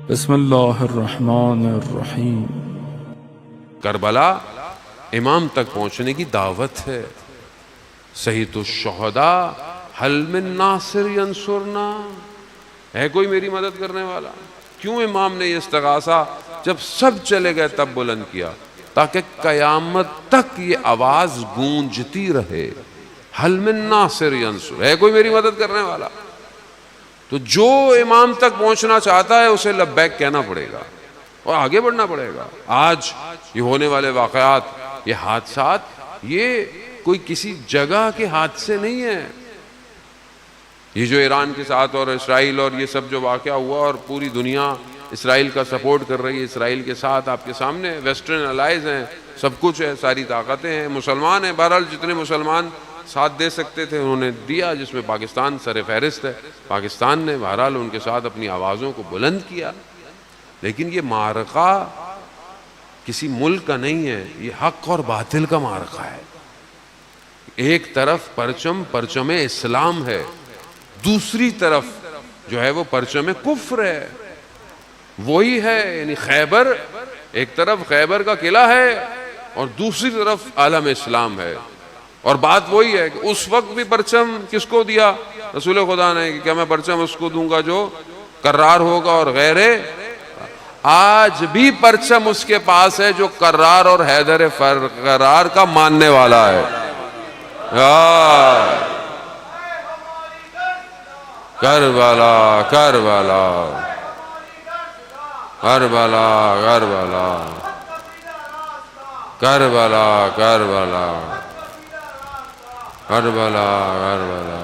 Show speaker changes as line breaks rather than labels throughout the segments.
بسم اللہ الرحمن الرحیم۔
کربلا امام تک پہنچنے کی دعوت ہے۔ سید الشہداء حل من ناصر ینصرنا، ہے کوئی میری مدد کرنے والا؟ کیوں امام نے یہ استغاثہ جب سب چلے گئے تب بلند کیا؟ تاکہ قیامت تک یہ آواز گونجتی رہے، حل من ناصر ینصر، ہے کوئی میری مدد کرنے والا؟ تو جو امام تک پہنچنا چاہتا ہے اسے لبیک کہنا پڑے گا اور آگے بڑھنا پڑے گا۔ آج یہ ہونے والے واقعات، یہ حادثات، یہ کوئی کسی جگہ کے حادثے نہیں ہیں۔ یہ جو ایران کے ساتھ اور اسرائیل اور یہ سب جو واقعہ ہوا، اور پوری دنیا اسرائیل کا سپورٹ کر رہی ہے، اسرائیل کے ساتھ آپ کے سامنے ویسٹرن الائز ہیں، سب کچھ ہے، ساری طاقتیں ہیں، مسلمان ہیں، بہرحال جتنے مسلمان ساتھ دے سکتے تھے انہوں نے دیا، جس میں پاکستان سر فہرست ہے۔ پاکستان نے بہرحال ان کے ساتھ اپنی آوازوں کو بلند کیا، لیکن یہ معرکہ کسی ملک کا نہیں ہے، یہ حق اور باطل کا معرکہ ہے۔ ایک طرف پرچم اسلام ہے، دوسری طرف جو ہے وہ پرچم کفر ہے۔ وہی ہے، یعنی خیبر، ایک طرف خیبر کا قلعہ ہے اور دوسری طرف عالم اسلام ہے، اور بات وہی ہے کہ اس وقت بھی پرچم کس کو دیا؟ رسول خدا نے، کہ میں پرچم اس کو دوں گا جو کرار ہوگا اور غیر۔ آج بھی پرچم اس کے پاس ہے جو کرار اور حیدر قرار کا ماننے والا ہے۔ کربلا کربلا کربلا کربلا کربلا کربلا کربلا کربلا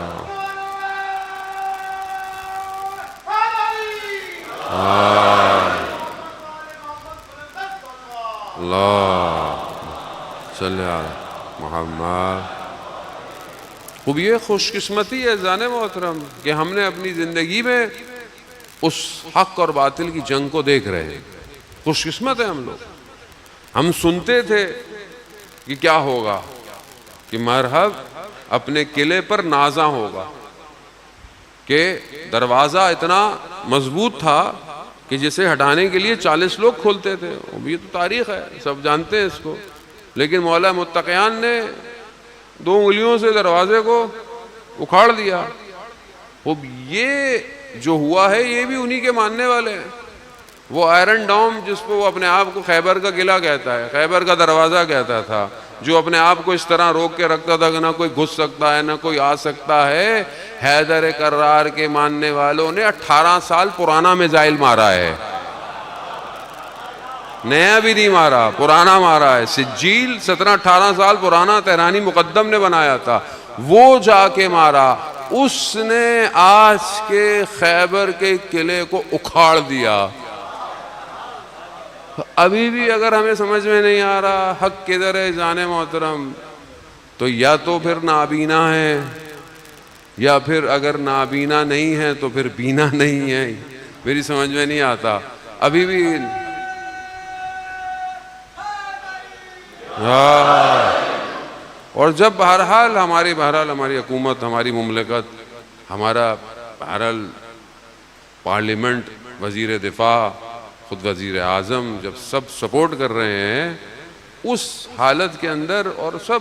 اللہ صلی علی محمد۔ خوب یہ خوش قسمتی ہے زان محترم کہ ہم نے اپنی زندگی میں اس حق اور باطل کی جنگ کو دیکھ رہے ہیں۔ خوش قسمت ہے ہم لوگ۔ ہم سنتے تھے کہ کیا ہوگا، کہ مرحب اپنے قلعے پر نازاں ہوگا، کہ دروازہ اتنا مضبوط تھا کہ جسے ہٹانے کے لیے 40 لوگ کھولتے تھے۔ یہ تو تاریخ ہے، سب جانتے ہیں اس کو، لیکن مولا متقیان نے 2 انگلیوں سے دروازے کو اکھاڑ دیا۔ اب یہ جو ہوا ہے یہ بھی انہی کے ماننے والے ہیں۔ وہ آئرن ڈوم جس کو وہ اپنے آپ کو خیبر کا قلعہ کہتا ہے، خیبر کا دروازہ کہتا تھا، جو اپنے آپ کو اس طرح روک کے رکھتا تھا کہ نہ کوئی گھس سکتا ہے نہ کوئی آ سکتا ہے، حیدر کرار کے ماننے والوں نے 18 سال پرانا میزائل مارا ہے، نیا بھی نہیں مارا، پرانا مارا ہے۔ سجیل 17-18 سال پرانا تہرانی مقدم نے بنایا تھا، وہ جا کے مارا، اس نے آج کے خیبر کے قلعے کو اکھاڑ دیا۔ ابھی بھی اگر ہمیں سمجھ میں نہیں آ رہا حق کدھر ہے جان محترم، تو یا تو پھر نابینا ہے، یا پھر اگر نابینا نہیں ہے تو پھر بینا نہیں ہے، میری سمجھ میں نہیں آتا ابھی بھی۔ اور جب بہرحال ہماری حکومت، ہماری مملکت، ہمارا بہرحال پارلیمنٹ، وزیر دفاع، خود وزیر اعظم، جب سب سپورٹ کر رہے ہیں اس حالت کے اندر، اور سب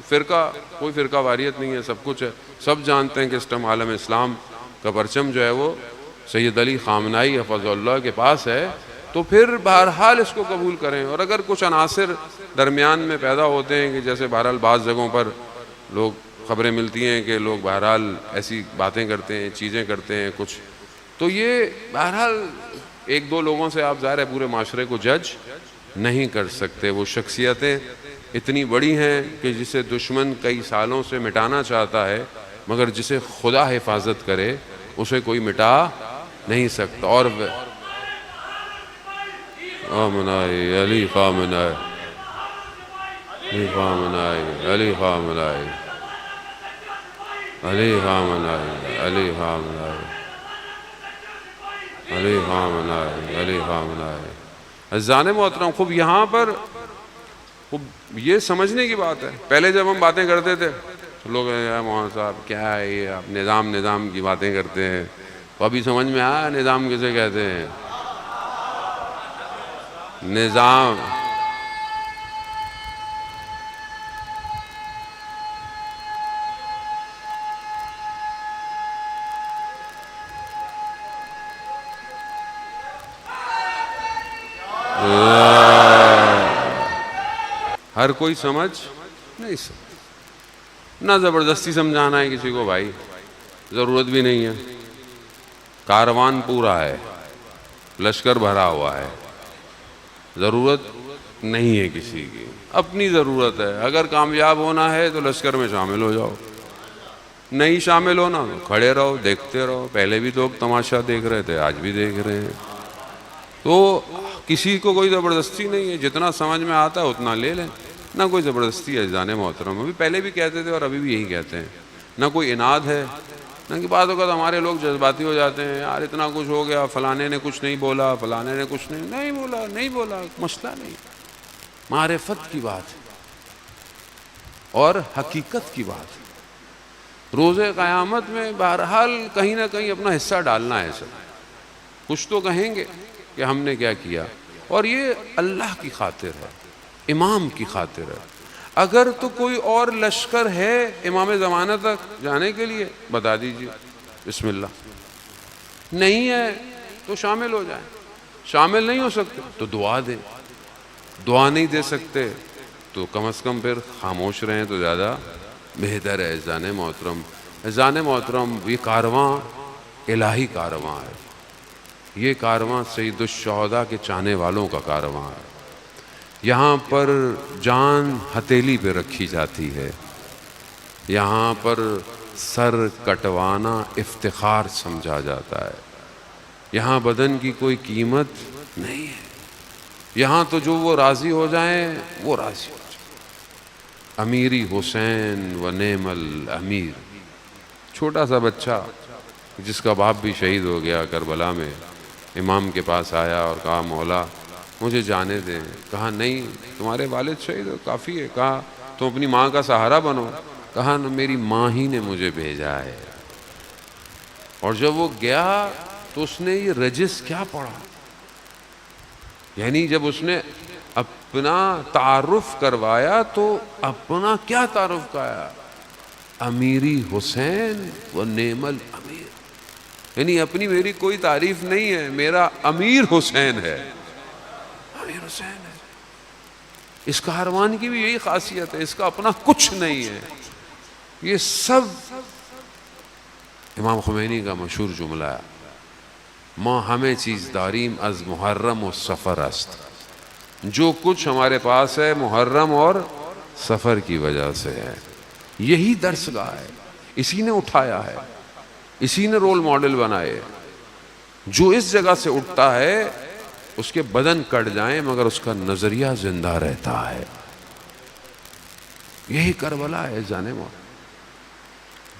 فرقہ، کوئی فرقہ واریت نہیں ہے، سب کچھ ہے، سب جانتے ہیں کہ اس ٹائم عالم اسلام کا پرچم جو ہے وہ سید علی خامنائی حفظہ اللہ کے پاس ہے، تو پھر بہرحال اس کو قبول کریں۔ اور اگر کچھ عناصر درمیان میں پیدا ہوتے ہیں، کہ جیسے بہرحال بعض جگہوں پر لوگ خبریں ملتی ہیں کہ لوگ بہرحال ایسی باتیں کرتے ہیں، چیزیں کرتے ہیں کچھ، تو یہ بہرحال 1-2 لوگوں سے آپ ظاہر ہے پورے معاشرے کو جج نہیں کر سکتے۔ وہ شخصیتیں اتنی بڑی ہیں کہ جسے دشمن کئی سالوں سے مٹانا چاہتا ہے، مگر جسے خدا حفاظت کرے اسے کوئی مٹا نہیں سکتا۔ اور خامنائی علی خامنائی علی خامنائی علی خامنائی علی خامنائی علی خامنائی علی خامنائی علی خامنائی۔ عزیزان محترم، خوب یہاں پر خوب یہ سمجھنے کی بات ہے۔ پہلے جب ہم باتیں کرتے تھے لوگ مولانا صاحب کیا ہے یہ آپ نظام کی باتیں کرتے ہیں، تو ابھی سمجھ میں آیا نظام کسے کہتے ہیں۔ نظام ہر کوئی سمجھ نہیں سکتا، نہ زبردستی سمجھانا ہے کسی کو، بھائی ضرورت بھی نہیں ہے، کاروان پورا ہے، لشکر بھرا ہوا ہے، ضرورت نہیں ہے کسی کی، اپنی ضرورت ہے۔ اگر کامیاب ہونا ہے تو لشکر میں شامل ہو جاؤ، نہیں شامل ہونا تو کھڑے رہو، دیکھتے رہو۔ پہلے بھی لوگ تماشا دیکھ رہے تھے، آج بھی دیکھ رہے ہیں۔ تو کسی کو کوئی زبردستی نہیں ہے، جتنا سمجھ میں آتا ہے اتنا لے لیں، نہ کوئی زبردستی ہے عزیزان محترم۔ ابھی پہلے بھی کہتے تھے اور ابھی بھی یہی کہتے ہیں، نہ کوئی اناد ہے، نہ کہ بعض اوقات ہمارے لوگ جذباتی ہو جاتے ہیں، یار اتنا کچھ ہو گیا، فلانے نے کچھ نہیں بولا، فلانے نے کچھ نہیں بولا، مسئلہ نہیں، معرفت کی بات ہے اور حقیقت کی بات ہے۔ روز قیامت میں بہرحال کہیں نہ کہیں اپنا حصہ ڈالنا ہے سر، کچھ تو کہیں گے کہ ہم نے کیا کیا، اور یہ اللہ کی خاطر ہے، امام کی خاطر ہے۔ اگر تو کوئی اور لشکر ہے امام زمانہ تک جانے کے لیے بتا دیجئے، بسم اللہ۔ نہیں ہے تو شامل ہو جائیں، شامل نہیں ہو سکتے تو دعا دیں، دعا نہیں دے سکتے تو کم از کم پھر خاموش رہیں تو زیادہ بہتر ہے۔ عزیزان محترم، عزیزان محترم، یہ کارواں الہی کارواں ہے، یہ کارواں سید الشہداء کے چاہنے والوں کا کارواں ہے۔ یہاں پر جان ہتھیلی پہ رکھی جاتی ہے، یہاں پر سر کٹوانا افتخار سمجھا جاتا ہے، یہاں بدن کی کوئی قیمت نہیں ہے، یہاں تو جو وہ راضی ہو جائیں وہ راضی ہو جائیں۔ امیری حسین و نعم الامیر، چھوٹا سا بچہ جس کا باپ بھی شہید ہو گیا کربلا میں، امام کے پاس آیا اور کہا مولا مجھے جانے دیں۔ کہا نہیں، تمہارے والد شہید ہو، کافی ہے۔ کہا تم اپنی ماں کا سہارا بنو۔ کہا میری ماں ہی نے مجھے بھیجا ہے۔ اور جب وہ گیا تو اس نے یہ رجس کیا پڑھا، یعنی جب اس نے اپنا تعارف کروایا تو اپنا کیا تعارف کرایا، امیری حسین و نعم الامیر، یعنی اپنی میری کوئی تعریف نہیں ہے، میرا امیر حسین ہے، امیر حسین ہے۔ اس کاروان کی بھی یہی خاصیت ہے، اس کا اپنا کچھ نہیں ہے، یہ سب امام خمینی کا مشہور جملہ ہے، ما ہمیں چیز داریم از محرم و سفر است، جو کچھ ہمارے پاس ہے محرم اور سفر کی وجہ سے ہے۔ یہی درس گاہ ہے، اسی نے اٹھایا ہے، اسی نے رول ماڈل بنائے۔ جو اس جگہ سے اٹھتا ہے اس کے بدن کٹ جائیں مگر اس کا نظریہ زندہ رہتا ہے۔ یہی کربلا ہے جانے مولا۔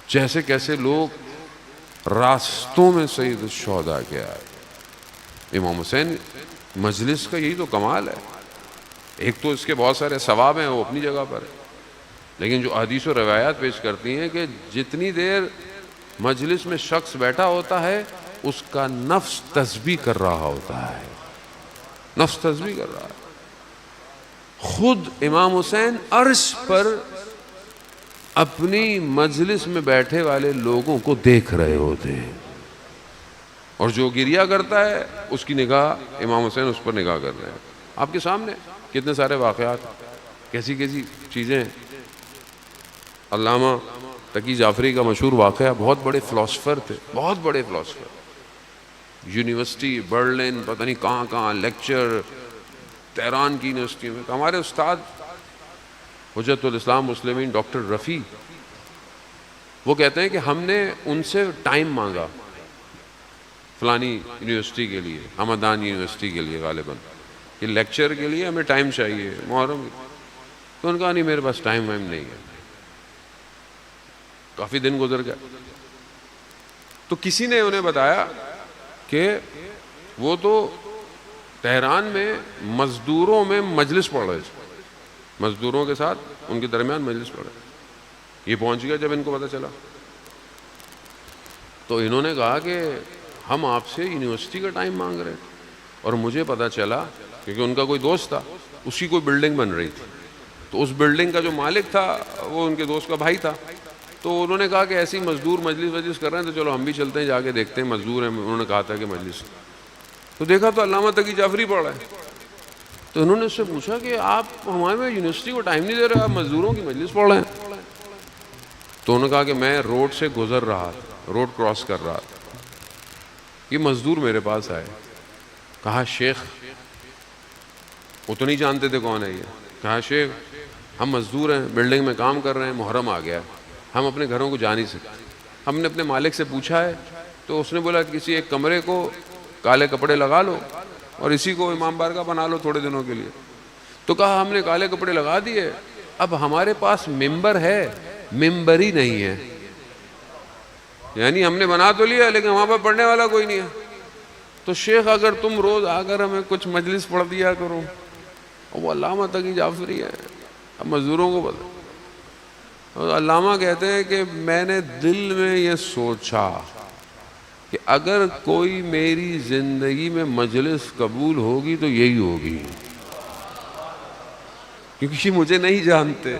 جیسے کیسے لوگ راستوں میں سید الشہداء کے آئے۔ امام حسین مجلس کا یہی تو کمال ہے، ایک تو اس کے بہت سارے ثواب ہیں، وہ اپنی جگہ پر ہے، لیکن جو حدیث و روایات پیش کرتی ہیں کہ جتنی دیر مجلس میں شخص بیٹھا ہوتا ہے اس کا نفس تسبیح کر رہا ہوتا ہے، نفس تسبیح کر رہا ہے۔ خود امام حسین عرش پر اپنی مجلس میں بیٹھے والے لوگوں کو دیکھ رہے ہوتے ہیں، اور جو گریہ کرتا ہے اس کی نگاہ امام حسین اس پر نگاہ کر رہے ہیں۔ آپ کے سامنے کتنے سارے واقعات، کیسی کیسی چیزیں۔ علامہ تقی جعفری کا مشہور واقعہ، بہت بڑے فلاسفر تھے، بہت بڑے فلاسفر، یونیورسٹی برلن پتہ نہیں کہاں کہاں لیکچر، تہران کی یونیورسٹی میں۔ ہمارے استاد حجت الاسلام مسلمین ڈاکٹر رفیع، وہ کہتے ہیں کہ ہم نے ان سے ٹائم مانگا فلانی یونیورسٹی کے لیے، ہمدان یونیورسٹی کے لیے غالباً، کہ لیکچر کے لیے ہمیں ٹائم چاہیے محرم، تو ان کا نہیں میرے پاس ٹائم نہیں ہے۔ کافی دن گزر گئے تو کسی نے انہیں بتایا کہ وہ تو تہران میں مزدوروں میں مجلس پڑھ رہے تھے، مزدوروں کے ساتھ ان کے درمیان مجلس پڑھ رہے۔ یہ پہنچ گیا جب ان کو پتہ چلا تو انہوں نے کہا کہ ہم آپ سے یونیورسٹی کا ٹائم مانگ رہے ہیں، اور مجھے پتہ چلا کیونکہ ان کا کوئی دوست تھا، اس کی کوئی بلڈنگ بن رہی تھی، تو اس بلڈنگ کا جو مالک تھا وہ ان کے دوست کا بھائی تھا. تو انہوں نے کہا کہ ایسی مزدور مجلس کر رہے ہیں تو چلو ہم بھی چلتے ہیں، جا کے دیکھتے ہیں مزدور ہیں. انہوں نے کہا تھا کہ مجلس، تو دیکھا تو علامہ تقی جعفری پڑھ رہا ہے. تو انہوں نے اس سے پوچھا کہ آپ ہمارے میں یونیورسٹی کو ٹائم نہیں دے رہے، آپ مزدوروں کی مجلس پڑھ رہے ہیں. تو انہوں نے کہا کہ میں روڈ سے گزر رہا تھا، روڈ کراس کر رہا تھا، یہ مزدور میرے پاس آئے. کہا شیخ، وہ تو نہیں جانتے تھے کون ہے یہ. کہا شیخ ہم مزدور ہیں، بلڈنگ میں کام کر رہے ہیں، محرم آ گیا ہے، ہم اپنے گھروں کو جا نہیں سکتے. ہم نے اپنے مالک سے پوچھا ہے تو اس نے بولا کسی ایک کمرے کو کالے کپڑے لگا لو اور اسی کو امام بارگاہ بنا لو تھوڑے دنوں کے لیے. تو کہا ہم نے کالے کپڑے لگا دیے، اب ہمارے پاس ممبر ہے، ممبر ہی نہیں ہے. یعنی ہم نے بنا تو لیا لیکن وہاں پر پڑھنے والا کوئی نہیں ہے. تو شیخ اگر تم روز آ کر ہمیں کچھ مجلس پڑھ دیا کرو. وہ علامہ تقی جعفری ہے، اب مزدوروں کو بتا. علامہ کہتے ہیں کہ میں نے دل میں یہ سوچا کہ اگر کوئی میری زندگی میں مجلس قبول ہوگی تو یہی ہوگی، کیونکہ یہ مجھے نہیں جانتے،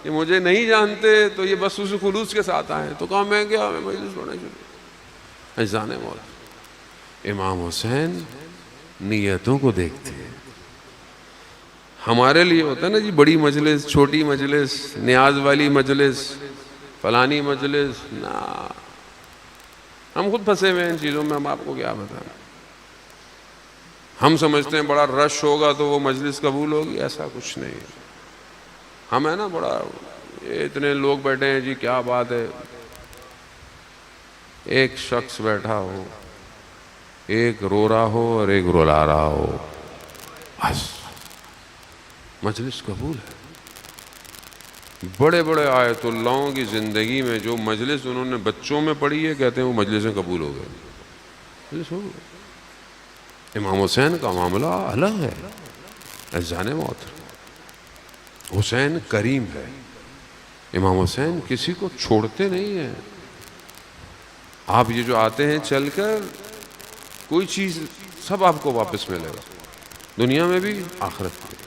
یہ مجھے نہیں جانتے تو یہ بس اس خلوص کے ساتھ آئے. تو کہا میں کیا، میں مجلس پڑھنا شروع. اجزان موت، امام حسین نیتوں کو دیکھتے ہیں. ہمارے لیے ہوتا ہے نا جی بڑی مجلس، چھوٹی مجلس، نیاز والی مجلس، فلانی مجلس، نا ہم خود پھنسے ہوئے ہیں ان چیزوں میں. ہم آپ کو کیا بتائیں، ہم سمجھتے ہیں بڑا رش ہوگا تو وہ مجلس قبول ہوگی، ایسا کچھ نہیں. ہم ہے نا بڑا اتنے لوگ بیٹھے ہیں جی کیا بات ہے، ایک شخص بیٹھا ہو، ایک رو رہا ہو اور ایک رلا رہا ہو، بس مجلس قبول ہے. بڑے بڑے آیت اللہوں کی زندگی میں جو مجلس انہوں نے بچوں میں پڑھی ہے، کہتے ہیں وہ مجلسیں قبول ہو گئے. مجلس ہو گئے. امام حسین کا معاملہ الگ ہے. اذان موت، حسین کریم ہے، امام حسین کسی کو چھوڑتے نہیں ہیں. آپ یہ جو آتے ہیں چل کر، کوئی چیز سب آپ کو واپس ملے گا، دنیا میں بھی آخرت میں.